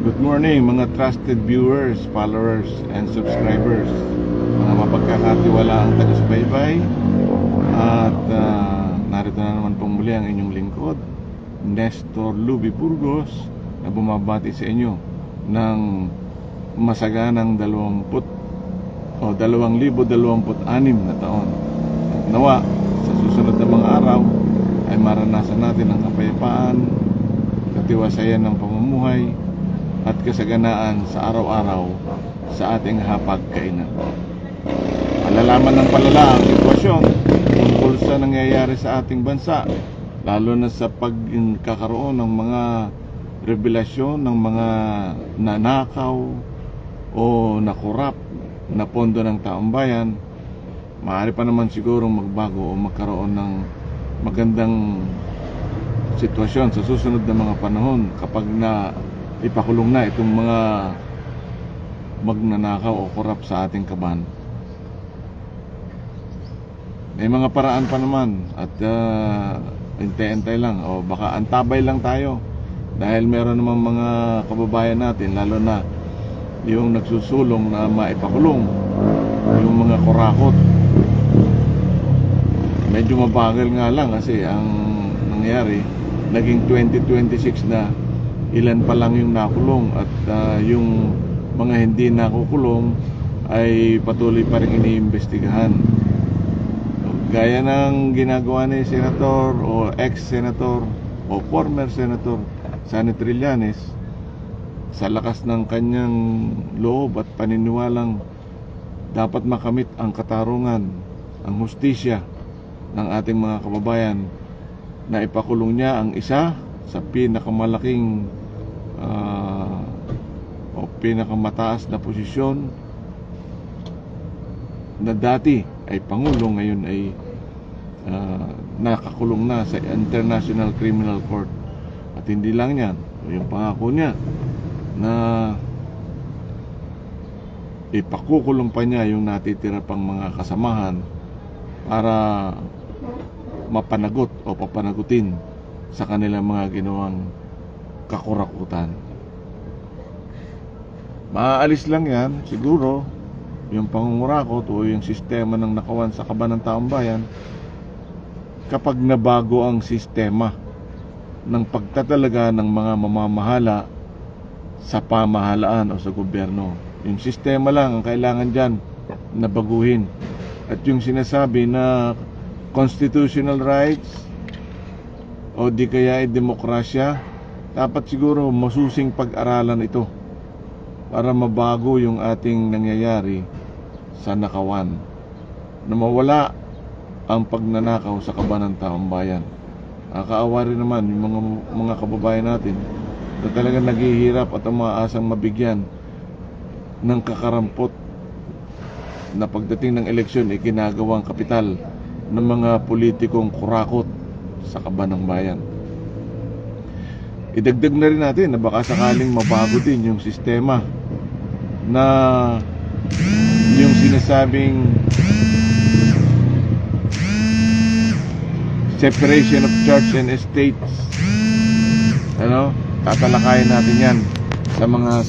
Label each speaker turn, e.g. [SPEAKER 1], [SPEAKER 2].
[SPEAKER 1] Good morning mga trusted viewers, followers, and subscribers, mga mapagkakatiwalaang taga-subaybay. At narito na naman pong muli ang inyong lingkod, Nestor Luby Burgos, na bumabati sa inyo ng masaganang 2026 na taon. Nawa sa susunod na mga araw ay maranasan natin ang kapayapaan, katiwasayan ng pamumuhay at kasaganaan sa araw-araw sa ating hapagkainan. Malalaman ng palala ang sitwasyon tungkol sa nangyayari sa ating bansa, lalo na sa pagkakaroon ng mga revelasyon ng mga nanakaw o nakurap na pondo ng taong bayan. Maaari pa naman sigurong magbago o magkaroon ng magandang sitwasyon sa susunod na mga panahon kapag ipakulong na itong mga magnanakaw o korap sa ating kaban. May mga paraan pa naman at hintay-hintay lang o baka antabay lang tayo dahil meron namang mga kababayan natin, lalo na yung nagsusulong na maipakulong, yung mga kurakot. Medyo mabagal nga lang kasi ang nangyari, naging 2026 na, ilan pa lang yung nakulong at yung mga hindi nakukulong ay patuloy pa rin iniimbestigahan. Gaya ng ginagawa ni Senator o ex-senator o former senator Sonny Trillanes, sa lakas ng kanyang loob at paniniwalang dapat makamit ang katarungan, ang hustisya ng ating mga kababayan, na ipakulong niya ang isa sa pinakamalaking o pinakamataas na posisyon na dati ay Pangulo, ngayon ay nakakulong na sa International Criminal Court. At hindi lang yan, yung pangako niya na ipakukulong pa niya yung natitira pang mga kasamahan para mapanagot o papanagutin sa kanilang mga ginawang kakurakutan. Maaalis lang yan siguro yung pangungurakot o yung sistema ng nakawan sa kaban ng taong bayan kapag nabago ang sistema ng pagtatalaga ng mga mamamahala sa pamahalaan o sa gobyerno. Yung sistema lang ang kailangan dyan na baguhin. At yung sinasabi na constitutional rights o di kaya ay demokrasya, dapat siguro masusing pag-aralan ito para mabago yung ating nangyayari sa nakawan, na mawala ang pagnanakaw sa kaban ng taong bayan. Nakakaawa rin naman yung mga kababayan natin na talagang naghihirap at umaasang mabigyan ng kakarampot na pagdating ng eleksyon ay ginagawang kapital ng mga politikong kurakot sa kaban ng bayan. Idagdag na rin natin na baka sakaling mabago din yung sistema na yung sinasabing separation of church and estates. Tatalakayin natin yan sa mga